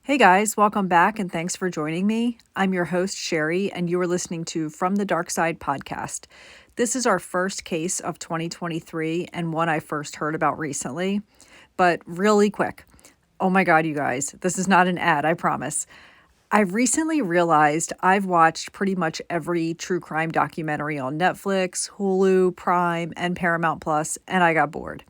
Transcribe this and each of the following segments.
Hey guys, welcome back and thanks for joining me. I'm your host, Sherry, and you are listening to From the Dark Side podcast. This is our first case of 2023 and one I first heard about recently, but really quick. Oh my God, you guys, this is not an ad, I promise. I've recently realized I've watched pretty much every true crime documentary on Netflix, Hulu, Prime, and Paramount Plus, and I got bored.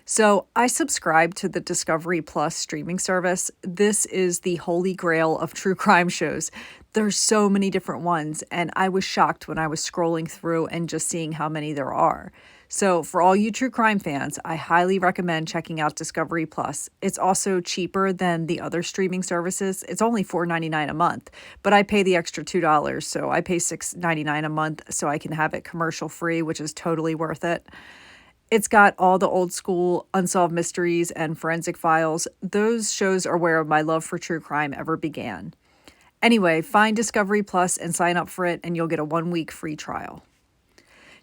So I subscribe to the Discovery Plus streaming service. This is the holy grail of true crime shows. There's so many different ones, and I was shocked when I was scrolling through and just seeing how many there are. So for all you true crime fans, I highly recommend checking out Discovery Plus. It's also cheaper than the other streaming services. It's only $4.99 a month, but I pay the extra $2, so I pay $6.99 a month so I can have it commercial free, which is totally worth it. It's got all the old school unsolved mysteries and forensic files. Those shows are where my love for true crime ever began. Anyway, find Discovery Plus and sign up for it, and you'll get a 1-week free trial.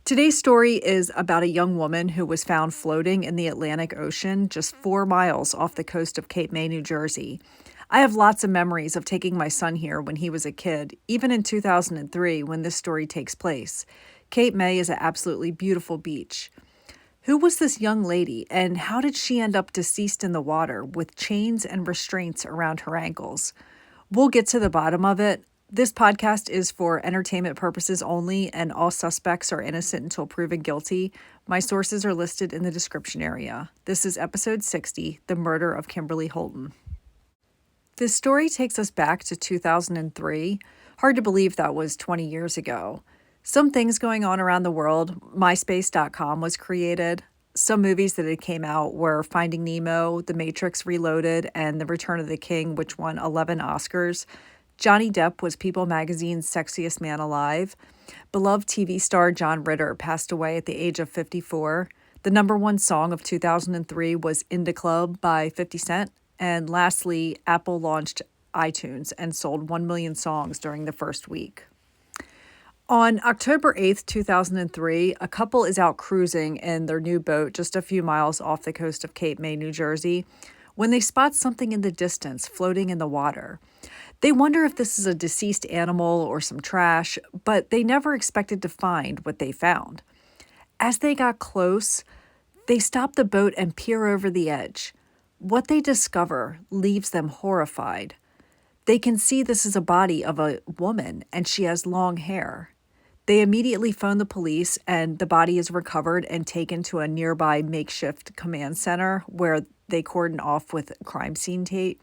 Today's story is about a young woman who was found floating in the Atlantic Ocean just 4 miles off the coast of Cape May, New Jersey. I have lots of memories of taking my son here when he was a kid, even in 2003 when this story takes place. Cape May is an absolutely beautiful beach. Who was this young lady, and how did she end up deceased in the water with chains and restraints around her ankles? We'll get to the bottom of it. This podcast is for entertainment purposes only, and all suspects are innocent until proven guilty. My sources are listed in the description area. This is episode 60, The Murder of Kimberly Holton. This story takes us back to 2003. Hard to believe that was 20 years ago. Some things going on around the world. MySpace.com was created. Some movies that had came out were Finding Nemo, The Matrix Reloaded, and The Return of the King, which won 11 Oscars. Johnny Depp was People magazine's sexiest man alive. Beloved TV star John Ritter passed away at the age of 54. The number one song of 2003 was In the Club by 50 Cent. And lastly, Apple launched iTunes and sold 1 million songs during the first week. On October 8th, 2003, a couple is out cruising in their new boat just a few miles off the coast of Cape May, New Jersey, when they spot something in the distance floating in the water. They wonder if this is a deceased animal or some trash, but they never expected to find what they found. As they got close, they stop the boat and peer over the edge. What they discover leaves them horrified. They can see this is a body of a woman, and she has long hair. They immediately phone the police, and the body is recovered and taken to a nearby makeshift command center where they cordon off with crime scene tape.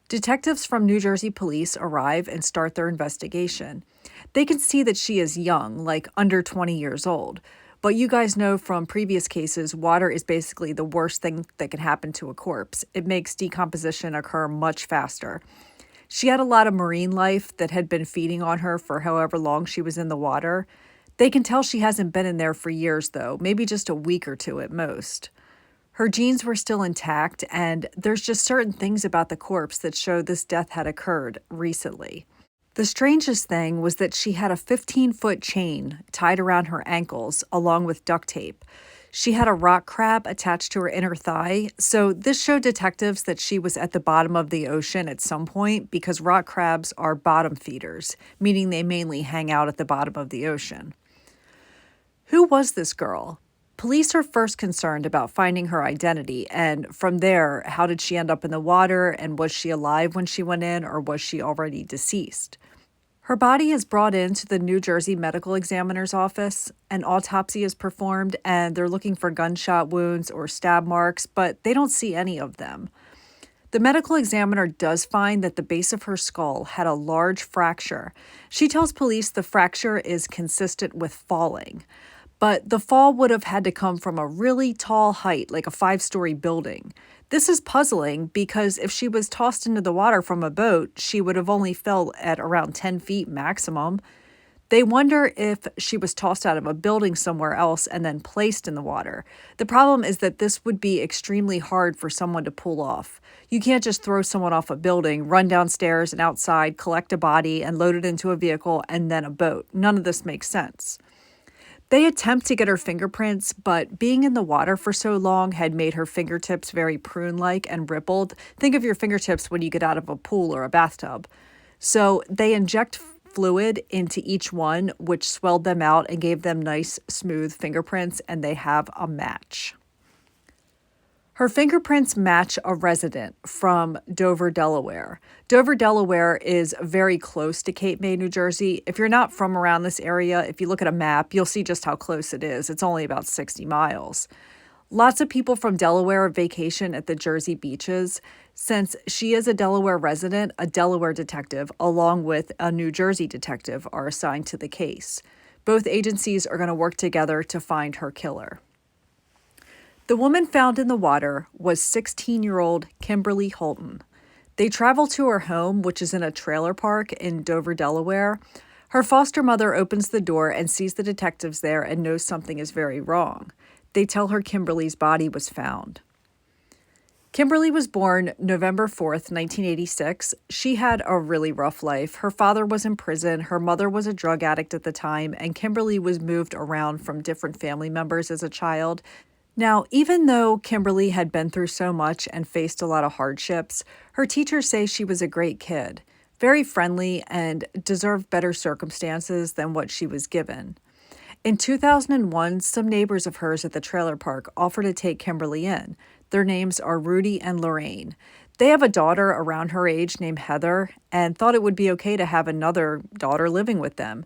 Detectives from New Jersey police arrive and start their investigation. They can see that she is young, like under 20 years old. But you guys know from previous cases, water is basically the worst thing that can happen to a corpse. It makes decomposition occur much faster. She had a lot of marine life that had been feeding on her for however long she was in the water. They can tell she hasn't been in there for years, though, maybe just a week or two at most. Her genes were still intact, and there's just certain things about the corpse that show this death had occurred recently. The strangest thing was that she had a 15-foot chain tied around her ankles, along with duct tape. She had a rock crab attached to her inner thigh, so this showed detectives that she was at the bottom of the ocean at some point because rock crabs are bottom feeders, meaning they mainly hang out at the bottom of the ocean. Who was this girl? Police are first concerned about finding her identity, and from there, how did she end up in the water, and was she alive when she went in, or was she already deceased? Her body is brought into the New Jersey Medical Examiner's office. An autopsy is performed, and they're looking for gunshot wounds or stab marks, but they don't see any of them. The medical examiner does find that the base of her skull had a large fracture. She tells police the fracture is consistent with falling, but the fall would have had to come from a really tall height, like a 5-story building. This is puzzling because if she was tossed into the water from a boat, she would have only fell at around 10 feet maximum. They wonder if she was tossed out of a building somewhere else and then placed in the water. The problem is that this would be extremely hard for someone to pull off. You can't just throw someone off a building, run downstairs and outside, collect a body, and load it into a vehicle and then a boat. None of this makes sense. They attempt to get her fingerprints, but being in the water for so long had made her fingertips very prune-like and rippled. Think of your fingertips when you get out of a pool or a bathtub. So they inject fluid into each one, which swelled them out and gave them nice, smooth fingerprints, and they have a match. Her fingerprints match a resident from Dover, Delaware. Dover, Delaware is very close to Cape May, New Jersey. If you're not from around this area, if you look at a map, you'll see just how close it is. It's only about 60 miles. Lots of people from Delaware vacation at the Jersey beaches. Since she is a Delaware resident, a Delaware detective, along with a New Jersey detective, are assigned to the case. Both agencies are going to work together to find her killer. The woman found in the water was 16-year-old Kimberly Holton. They travel to her home, which is in a trailer park in Dover, Delaware. Her foster mother opens the door and sees the detectives there and knows something is very wrong. They tell her Kimberly's body was found. Kimberly was born November 4th, 1986. She had a really rough life. Her father was in prison, her mother was a drug addict at the time, and Kimberly was moved around from different family members as a child. Now, even though Kimberly had been through so much and faced a lot of hardships, her teachers say she was a great kid, very friendly, and deserved better circumstances than what she was given. In 2001, some neighbors of hers at the trailer park offered to take Kimberly in. Their names are Rudy and Lorraine. They have a daughter around her age named Heather and thought it would be okay to have another daughter living with them.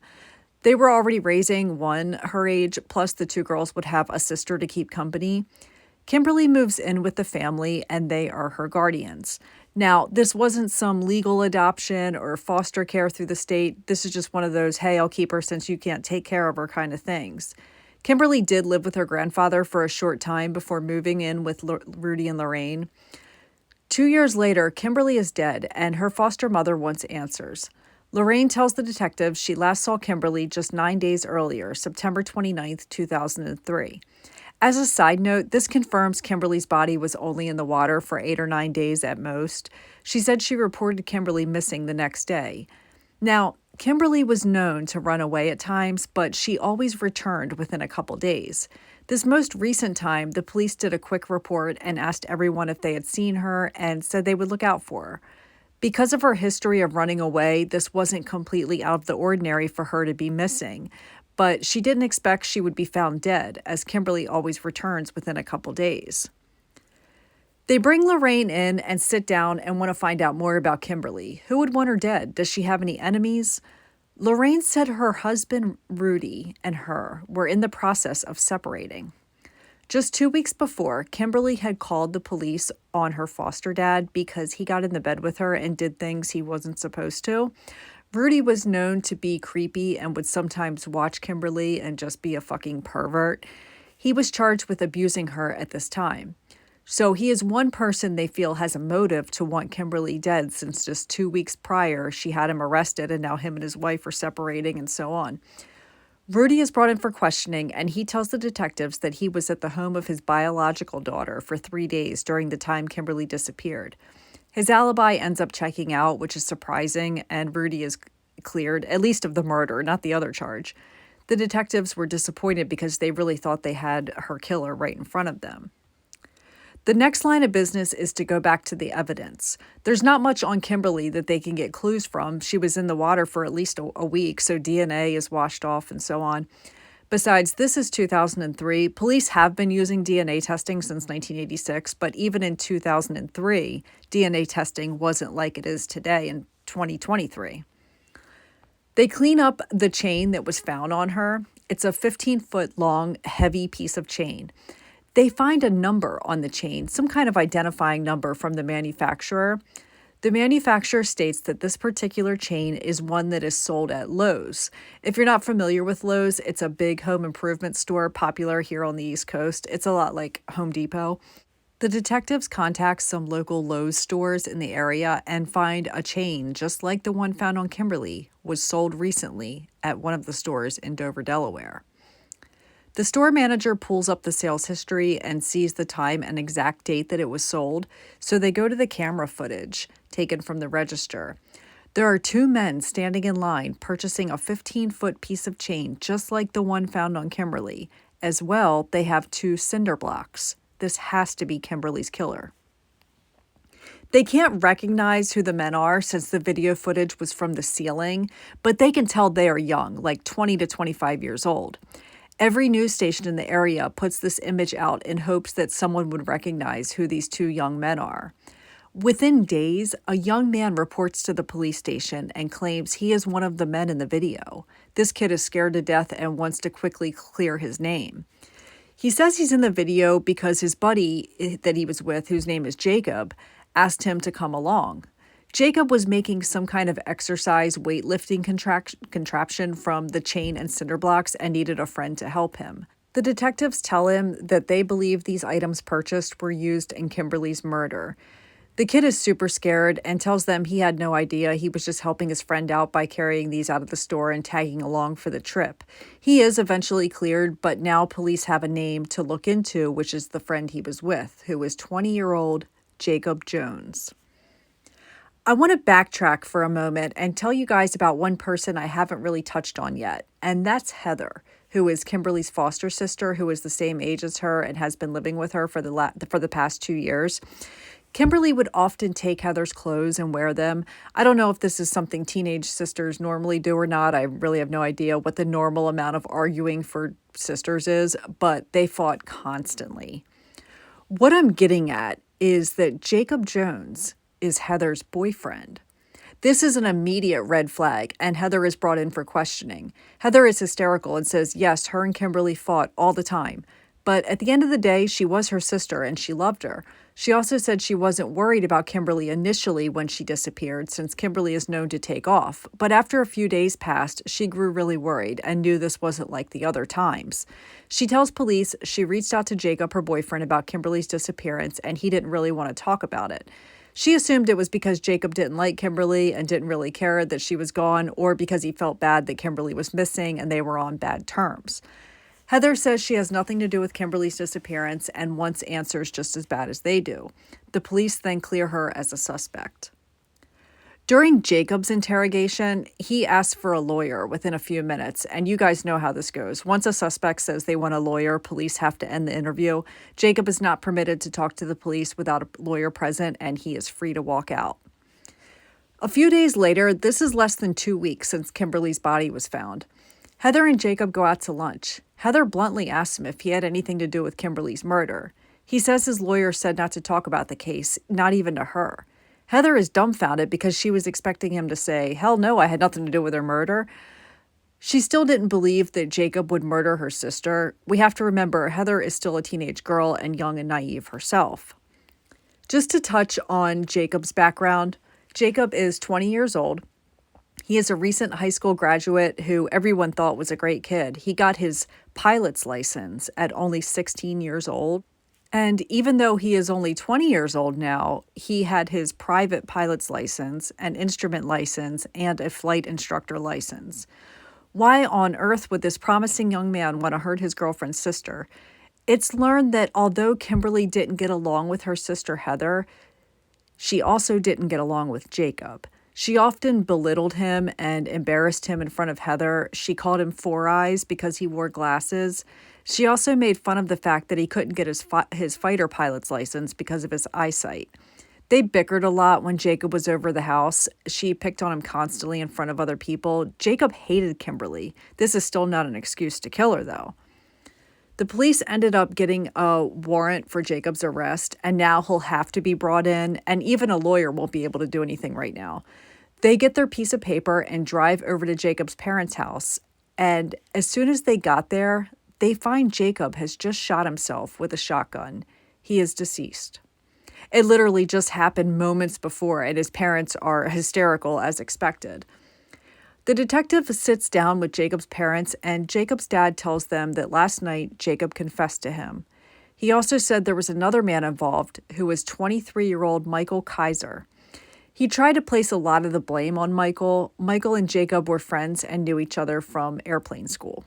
They were already raising one her age, plus the two girls would have a sister to keep company. Kimberly moves in with the family, and they are her guardians. Now, this wasn't some legal adoption or foster care through the state. This is just one of those, hey, I'll keep her since you can't take care of her kind of things. Kimberly did live with her grandfather for a short time before moving in with Rudy and Lorraine. 2 years later, Kimberly is dead, and her foster mother wants answers. Lorraine tells the detectives she last saw Kimberly just 9 days earlier, September 29th, 2003. As a side note, this confirms Kimberly's body was only in the water for 8 or 9 days at most. She said she reported Kimberly missing the next day. Now, Kimberly was known to run away at times, but she always returned within a couple days. This most recent time, the police did a quick report and asked everyone if they had seen her and said they would look out for her. Because of her history of running away, this wasn't completely out of the ordinary for her to be missing, but she didn't expect she would be found dead, as Kimberly always returns within a couple days. They bring Lorraine in and sit down and want to find out more about Kimberly. Who would want her dead? Does she have any enemies? Lorraine said her husband, Rudy, and her were in the process of separating. Just 2 weeks before, Kimberly had called the police on her foster dad because he got in the bed with her and did things he wasn't supposed to. Rudy was known to be creepy and would sometimes watch Kimberly and just be a fucking pervert. He was charged with abusing her at this time. So he is one person they feel has a motive to want Kimberly dead, since just 2 weeks prior she had him arrested and now him and his wife are separating and so on. Rudy is brought in for questioning, and he tells the detectives that he was at the home of his biological daughter for 3 days during the time Kimberly disappeared. His alibi ends up checking out, which is surprising, and Rudy is cleared, at least of the murder, not the other charge. The detectives were disappointed because they really thought they had her killer right in front of them. The next line of business is to go back to the evidence. There's not much on Kimberly that they can get clues from. She was in the water for at least a week, so DNA is washed off and so on. Besides, this is 2003. Police have been using DNA testing since 1986, but even in 2003, DNA testing wasn't like it is today in 2023. They clean up the chain that was found on her. It's a 15-foot long, heavy piece of chain. They find a number on the chain, some kind of identifying number from the manufacturer. The manufacturer states that this particular chain is one that is sold at Lowe's. If you're not familiar with Lowe's, it's a big home improvement store popular here on the East Coast. It's a lot like Home Depot. The detectives contact some local Lowe's stores in the area and find a chain just like the one found on Kimberly was sold recently at one of the stores in Dover, Delaware. The store manager pulls up the sales history and sees the time and exact date that it was sold, so they go to the camera footage taken from the register. There are two men standing in line purchasing a 15-foot piece of chain just like the one found on Kimberly. As well, they have two cinder blocks. This has to be Kimberly's killer. They can't recognize who the men are since the video footage was from the ceiling, but they can tell they are young, like 20 to 25 years old. Every news station in the area puts this image out in hopes that someone would recognize who these two young men are. Within days, a young man reports to the police station and claims he is one of the men in the video. This kid is scared to death and wants to quickly clear his name. He says he's in the video because his buddy that he was with, whose name is Jacob, asked him to come along. Jacob was making some kind of exercise weightlifting contraption from the chain and cinder blocks and needed a friend to help him. The detectives tell him that they believe these items purchased were used in Kimberly's murder. The kid is super scared and tells them he had no idea. He was just helping his friend out by carrying these out of the store and tagging along for the trip. He is eventually cleared, but now police have a name to look into, which is the friend he was with, who is 20-year-old Jacob Jones. I want to backtrack for a moment and tell you guys about one person I haven't really touched on yet, and that's Heather, who is Kimberly's foster sister, who is the same age as her and has been living with her for the past 2 years. Kimberly would often take Heather's clothes and wear them. I don't know if this is something teenage sisters normally do or not. I really have no idea what the normal amount of arguing for sisters is, but they fought constantly. What I'm getting at is that Jacob Jones is Heather's boyfriend. This is an immediate red flag, and Heather is brought in for questioning. Heather is hysterical and says, yes, her and Kimberly fought all the time. But at the end of the day, she was her sister and she loved her. She also said she wasn't worried about Kimberly initially when she disappeared, since Kimberly is known to take off. But after a few days passed, she grew really worried and knew this wasn't like the other times. She tells police she reached out to Jacob, her boyfriend, about Kimberly's disappearance, and he didn't really want to talk about it. She assumed it was because Jacob didn't like Kimberly and didn't really care that she was gone, or because he felt bad that Kimberly was missing and they were on bad terms. Heather says she has nothing to do with Kimberly's disappearance and wants answers just as bad as they do. The police then clear her as a suspect. During Jacob's interrogation, he asked for a lawyer within a few minutes, and you guys know how this goes. Once a suspect says they want a lawyer, police have to end the interview. Jacob is not permitted to talk to the police without a lawyer present, and he is free to walk out. A few days later, this is less than 2 weeks since Kimberly's body was found. Heather and Jacob go out to lunch. Heather bluntly asks him if he had anything to do with Kimberly's murder. He says his lawyer said not to talk about the case, not even to her. Heather is dumbfounded because she was expecting him to say, hell no, I had nothing to do with her murder. She still didn't believe that Jacob would murder her sister. We have to remember, Heather is still a teenage girl and young and naive herself. Just to touch on Jacob's background, Jacob is 20 years old. He is a recent high school graduate who everyone thought was a great kid. He got his pilot's license at only 16 years old. And even though he is only 20 years old now, he had his private pilot's license, an instrument license, and a flight instructor license. Why on earth would this promising young man want to hurt his girlfriend's sister? It's learned that although Kimberly didn't get along with her sister Heather, she also didn't get along with Jacob. She often belittled him and embarrassed him in front of Heather. She called him Four Eyes because he wore glasses. She also made fun of the fact that he couldn't get his fighter pilot's license because of his eyesight. They bickered a lot when Jacob was over the house. She picked on him constantly in front of other people. Jacob hated Kimberly. This is still not an excuse to kill her, though. The police ended up getting a warrant for Jacob's arrest, and now he'll have to be brought in, and even a lawyer won't be able to do anything right now. They get their piece of paper and drive over to Jacob's parents' house, and as soon as they got there, they find Jacob has just shot himself with a shotgun. He is deceased. It literally just happened moments before, and his parents are hysterical as expected. The detective sits down with Jacob's parents, and Jacob's dad tells them that last night Jacob confessed to him. He also said there was another man involved who was 23-year-old Michael Kaiser. He tried to place a lot of the blame on Michael. Michael and Jacob were friends and knew each other from airplane school.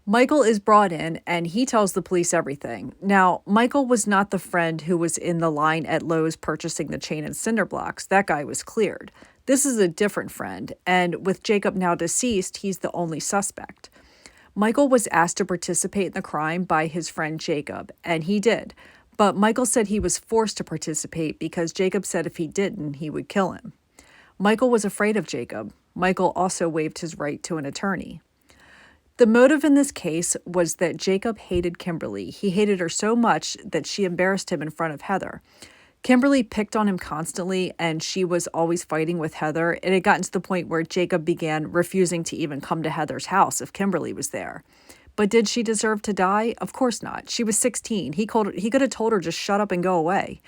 Michael is brought in and he tells the police everything. Now, Michael was not the friend who was in the line at Lowe's purchasing the chain and cinder blocks. That guy was cleared. This is a different friend, and with Jacob now deceased, he's the only suspect. Michael was asked to participate in the crime by his friend Jacob, and he did. But Michael said he was forced to participate because Jacob said if he didn't, he would kill him. Michael was afraid of Jacob. Michael also waived his right to an attorney. The motive in this case was that Jacob hated Kimberly. He hated her so much that she embarrassed him in front of Heather. Kimberly picked on him constantly, and she was always fighting with Heather. It had gotten to the point where Jacob began refusing to even come to Heather's house if Kimberly was there. But did she deserve to die? Of course not. She was 16. He could have told her just shut up and go away.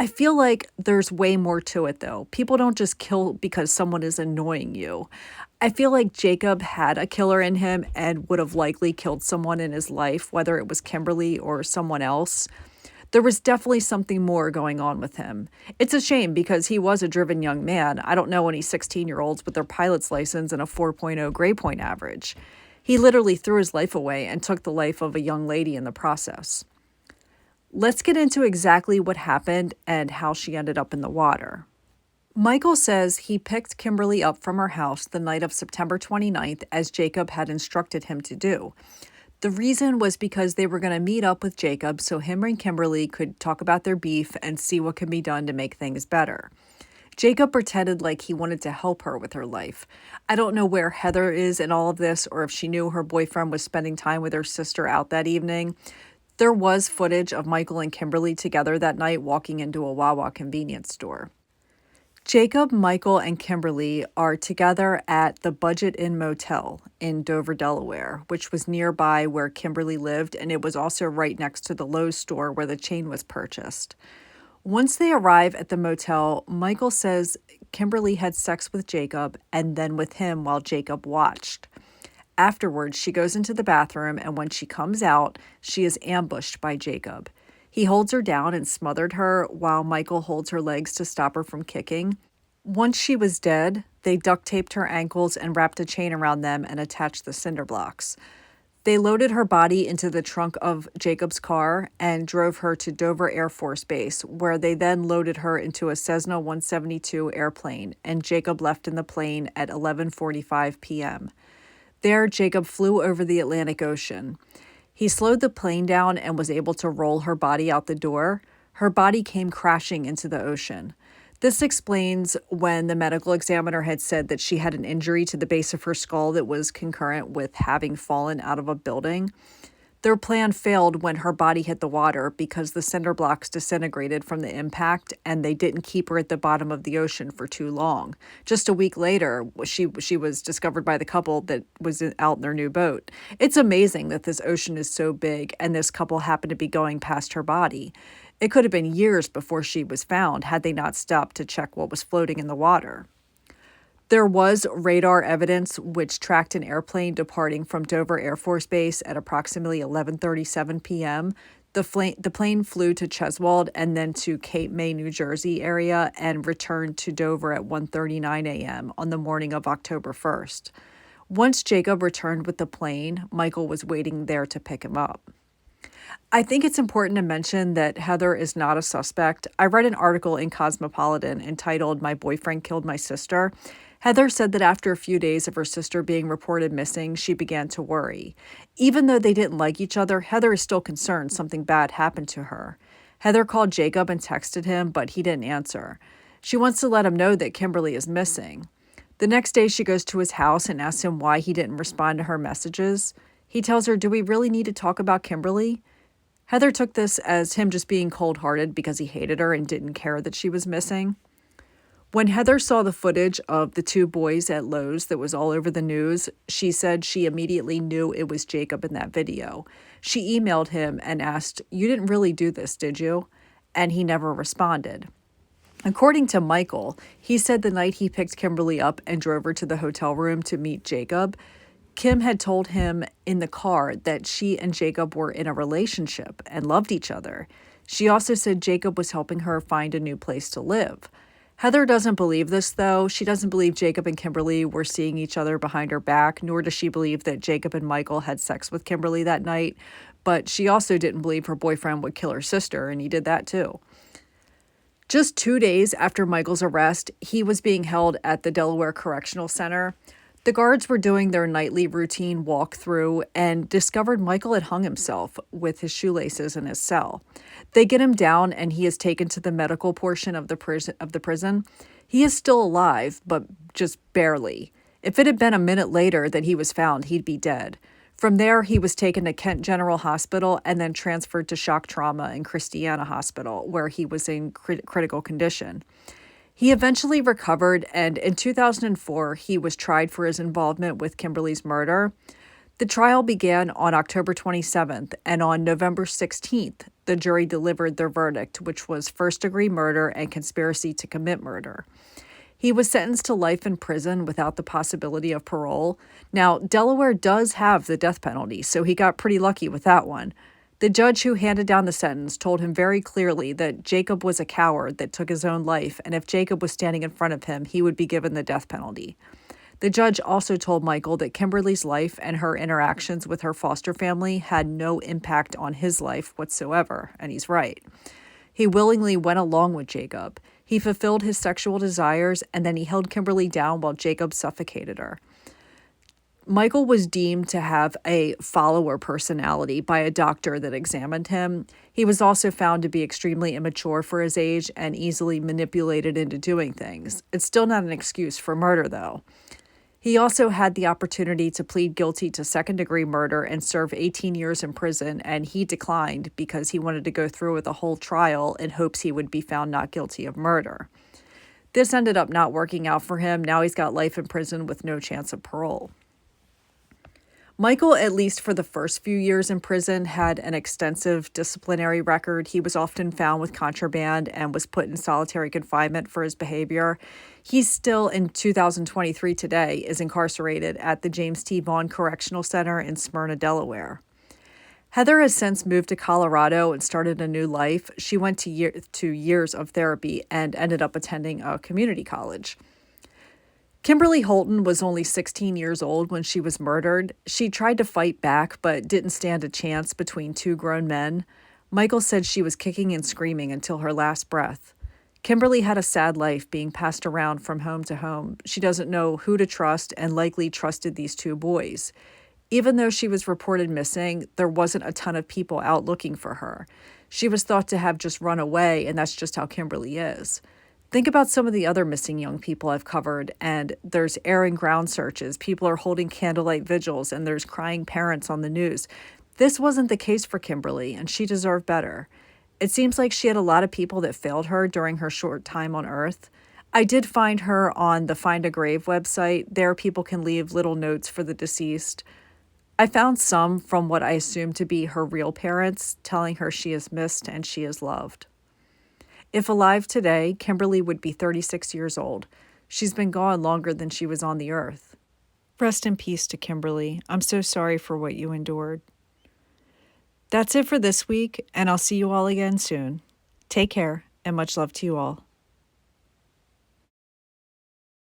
I feel like there's way more to it, though. People don't just kill because someone is annoying you. I feel like Jacob had a killer in him and would have likely killed someone in his life, whether it was Kimberly or someone else. There was definitely something more going on with him. It's a shame because he was a driven young man. I don't know any 16-year-olds with their pilot's license and a 4.0 grade point average. He literally threw his life away and took the life of a young lady in the process. Let's get into exactly what happened and how she ended up in the water. Michael says he picked Kimberly up from her house the night of September 29th, as Jacob had instructed him to do. The reason was because they were going to meet up with Jacob so him and Kimberly could talk about their beef and see what can be done to make things better. Jacob pretended like he wanted to help her with her life. I don't know where Heather is in all of this or if she knew her boyfriend was spending time with her sister out that evening. There was footage of Michael and Kimberly together that night walking into a Wawa convenience store. Jacob, Michael, and Kimberly are together at the Budget Inn Motel in Dover, Delaware, which was nearby where Kimberly lived, and it was also right next to the Lowe's store where the chain was purchased. Once they arrive at the motel, Michael says Kimberly had sex with Jacob and then with him while Jacob watched. Afterwards, she goes into the bathroom, and when she comes out, she is ambushed by Jacob. He holds her down and smothered her while Michael holds her legs to stop her from kicking. Once she was dead, they duct taped her ankles and wrapped a chain around them and attached the cinder blocks. They loaded her body into the trunk of Jacob's car and drove her to Dover Air Force Base, where they then loaded her into a Cessna 172 airplane, and Jacob left in the plane at 11:45 p.m. There, Jacob flew over the Atlantic Ocean. He slowed the plane down and was able to roll her body out the door. Her body came crashing into the ocean. This explains when the medical examiner had said that she had an injury to the base of her skull that was concurrent with having fallen out of a building. Their plan failed when her body hit the water because the cinder blocks disintegrated from the impact, and they didn't keep her at the bottom of the ocean for too long. Just a week later, she was discovered by the couple that was out in their new boat. It's amazing that this ocean is so big and this couple happened to be going past her body. It could have been years before she was found had they not stopped to check what was floating in the water. There was radar evidence which tracked an airplane departing from Dover Air Force Base at approximately 11:37 p.m. The plane flew to Cheswold and then to Cape May, New Jersey area and returned to Dover at 1:39 a.m. on the morning of October 1st. Once Jacob returned with the plane, Michael was waiting there to pick him up. I think it's important to mention that Heather is not a suspect. I read an article in Cosmopolitan entitled "My Boyfriend Killed My Sister." Heather said that after a few days of her sister being reported missing, she began to worry. Even though they didn't like each other, Heather is still concerned something bad happened to her. Heather called Jacob and texted him, but he didn't answer. She wants to let him know that Kimberly is missing. The next day, she goes to his house and asks him why he didn't respond to her messages. He tells her, "Do we really need to talk about Kimberly?" Heather took this as him just being cold-hearted because he hated her and didn't care that she was missing. When Heather saw the footage of the two boys at Lowe's that was all over the news, she said she immediately knew it was Jacob in that video. She emailed him and asked, "You didn't really do this, did you?" and he never responded. According to Michael, he said the night he picked Kimberly up and drove her to the hotel room to meet Jacob, Kim had told him in the car that she and Jacob were in a relationship and loved each other. She also said Jacob was helping her find a new place to live. Heather doesn't believe this, though. She doesn't believe Jacob and Kimberly were seeing each other behind her back, nor does she believe that Jacob and Michael had sex with Kimberly that night. But she also didn't believe her boyfriend would kill her sister, and he did that too. Just 2 days after Michael's arrest, he was being held at the Delaware Correctional Center. The guards were doing their nightly routine walkthrough and discovered Michael had hung himself with his shoelaces in his cell. They get him down and he is taken to the medical portion of the prison. He is still alive, but just barely. If it had been a minute later that he was found, he'd be dead. From there, he was taken to Kent General Hospital and then transferred to shock trauma in Christiana Hospital, where he was in critical condition. He eventually recovered, and in 2004, he was tried for his involvement with Kimberly's murder. The trial began on October 27th, and on November 16th, the jury delivered their verdict, which was first-degree murder and conspiracy to commit murder. He was sentenced to life in prison without the possibility of parole. Now, Delaware does have the death penalty, so he got pretty lucky with that one. The judge who handed down the sentence told him very clearly that Jacob was a coward that took his own life, and if Jacob was standing in front of him, he would be given the death penalty. The judge also told Michael that Kimberly's life and her interactions with her foster family had no impact on his life whatsoever, and he's right. He willingly went along with Jacob. He fulfilled his sexual desires, and then he held Kimberly down while Jacob suffocated her. Michael was deemed to have a follower personality by a doctor that examined him. He was also found to be extremely immature for his age and easily manipulated into doing things. It's still not an excuse for murder, though. He also had the opportunity to plead guilty to second-degree murder and serve 18 years in prison, and he declined because he wanted to go through with a whole trial in hopes he would be found not guilty of murder. This ended up not working out for him. Now he's got life in prison with no chance of parole. Michael, at least for the first few years in prison, had an extensive disciplinary record. He was often found with contraband and was put in solitary confinement for his behavior. He's still, in 2023 today, is incarcerated at the James T. Vaughn Correctional Center in Smyrna, Delaware. Heather has since moved to Colorado and started a new life. She went to years of therapy and ended up attending a community college. Kimberly Holton was only 16 years old when she was murdered. She tried to fight back, but didn't stand a chance between two grown men. Michael said she was kicking and screaming until her last breath. Kimberly had a sad life being passed around from home to home. She doesn't know who to trust and likely trusted these two boys. Even though she was reported missing, there wasn't a ton of people out looking for her. She was thought to have just run away, and that's just how Kimberly is. Think about some of the other missing young people I've covered, and there's air and ground searches. People are holding candlelight vigils, and there's crying parents on the news. This wasn't the case for Kimberly, and she deserved better. It seems like she had a lot of people that failed her during her short time on Earth. I did find her on the Find a Grave website. There, people can leave little notes for the deceased. I found some from what I assume to be her real parents, telling her she is missed and she is loved. If alive today, Kimberly would be 36 years old. She's been gone longer than she was on the earth. Rest in peace to Kimberly. I'm so sorry for what you endured. That's it for this week, and I'll see you all again soon. Take care, and much love to you all.